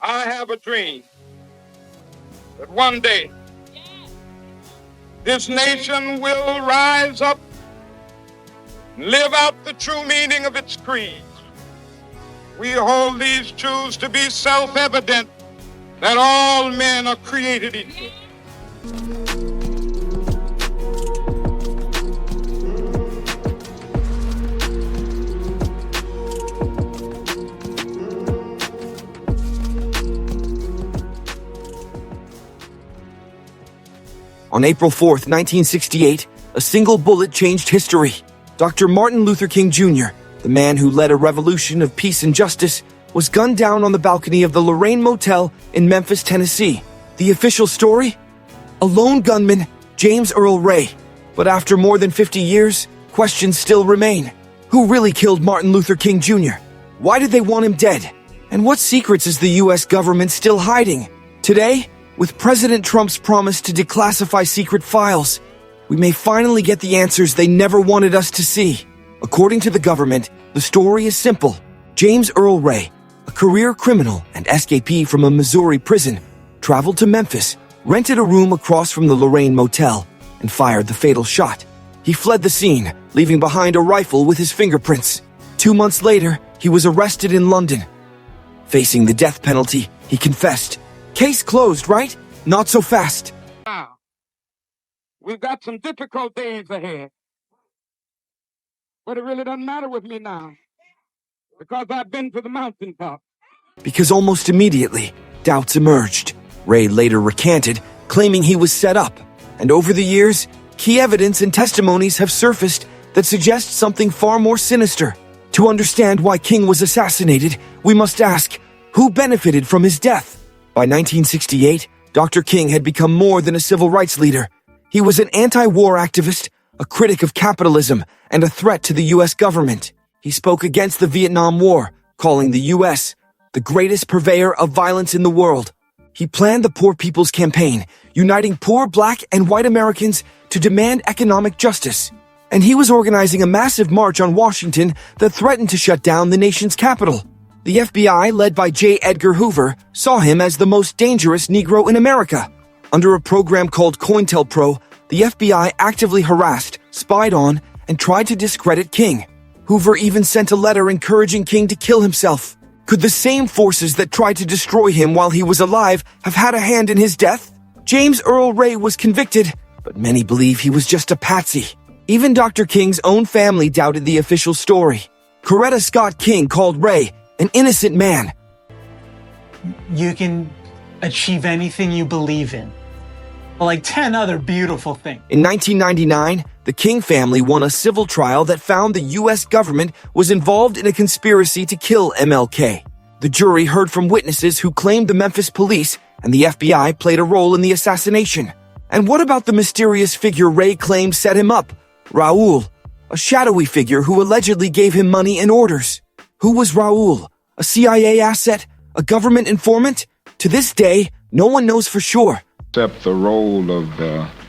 I have a dream that one day this nation will rise up and live out the true meaning of its creed. We hold these truths to be self-evident, that all men are created equal. On April 4th, 1968, a single bullet changed history. Dr. Martin Luther King Jr., the man who led a revolution of peace and justice, was gunned down on the balcony of the Lorraine Motel in Memphis, Tennessee. The official story? A lone gunman, James Earl Ray. But after more than 50 years, questions still remain. Who really killed Martin Luther King Jr.? Why did they want him dead? And what secrets is the U.S. government still hiding? Today, with President Trump's promise to declassify secret files, we may finally get the answers they never wanted us to see. According to the government, the story is simple. James Earl Ray, a career criminal and escapee from a Missouri prison, traveled to Memphis, rented a room across from the Lorraine Motel, and fired the fatal shot. He fled the scene, leaving behind a rifle with his fingerprints. 2 months later, he was arrested in London. Facing the death penalty, he confessed. Case closed, right? Not so fast. Now, we've got some difficult days ahead. But it really doesn't matter with me now, because I've been to the mountaintop. Because almost immediately, doubts emerged. Ray later recanted, claiming he was set up. And over the years, key evidence and testimonies have surfaced that suggest something far more sinister. To understand why King was assassinated, we must ask, who benefited from his death? By 1968, Dr. King had become more than a civil rights leader. He was an anti-war activist, a critic of capitalism, and a threat to the U.S. government. He spoke against the Vietnam War, calling the U.S. the greatest purveyor of violence in the world. He planned the Poor People's Campaign, uniting poor black and white Americans to demand economic justice. And he was organizing a massive march on Washington that threatened to shut down the nation's capital. The FBI, led by J. Edgar Hoover, saw him as the most dangerous Negro in America. Under a program called COINTELPRO, the FBI actively harassed, spied on, and tried to discredit King. Hoover even sent a letter encouraging King to kill himself. Could the same forces that tried to destroy him while he was alive have had a hand in his death? James Earl Ray was convicted, but many believe he was just a patsy. Even Dr. King's own family doubted the official story. Coretta Scott King called Ray an innocent man. You can achieve anything you believe in. Like 10 other beautiful things. In 1999, the King family won a civil trial that found the U.S. government was involved in a conspiracy to kill MLK. The jury heard from witnesses who claimed the Memphis police and the FBI played a role in the assassination. And what about the mysterious figure Ray claimed set him up? Raul, a shadowy figure who allegedly gave him money and orders. Who was Raul? A CIA asset? A government informant? To this day, no one knows for sure. Accept the role of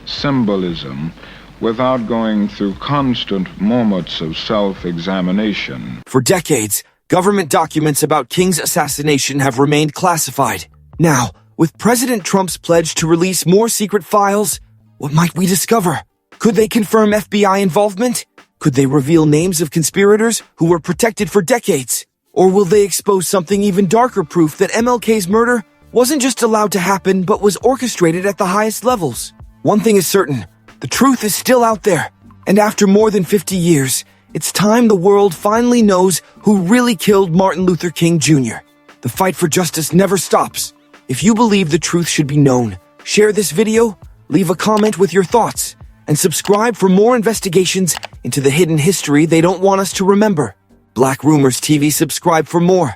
symbolism without going through constant moments of self-examination. For decades, government documents about King's assassination have remained classified. Now, with President Trump's pledge to release more secret files, what might we discover? Could they confirm FBI involvement? Could they reveal names of conspirators who were protected for decades? Or will they expose something even darker, proof that MLK's murder wasn't just allowed to happen but was orchestrated at the highest levels? One thing is certain, the truth is still out there. And after more than 50 years, it's time the world finally knows who really killed Martin Luther King Jr. The fight for justice never stops. If you believe the truth should be known, share this video, leave a comment with your thoughts, and subscribe for more investigations into the hidden history they don't want us to remember. Black Rumors TV, subscribe for more.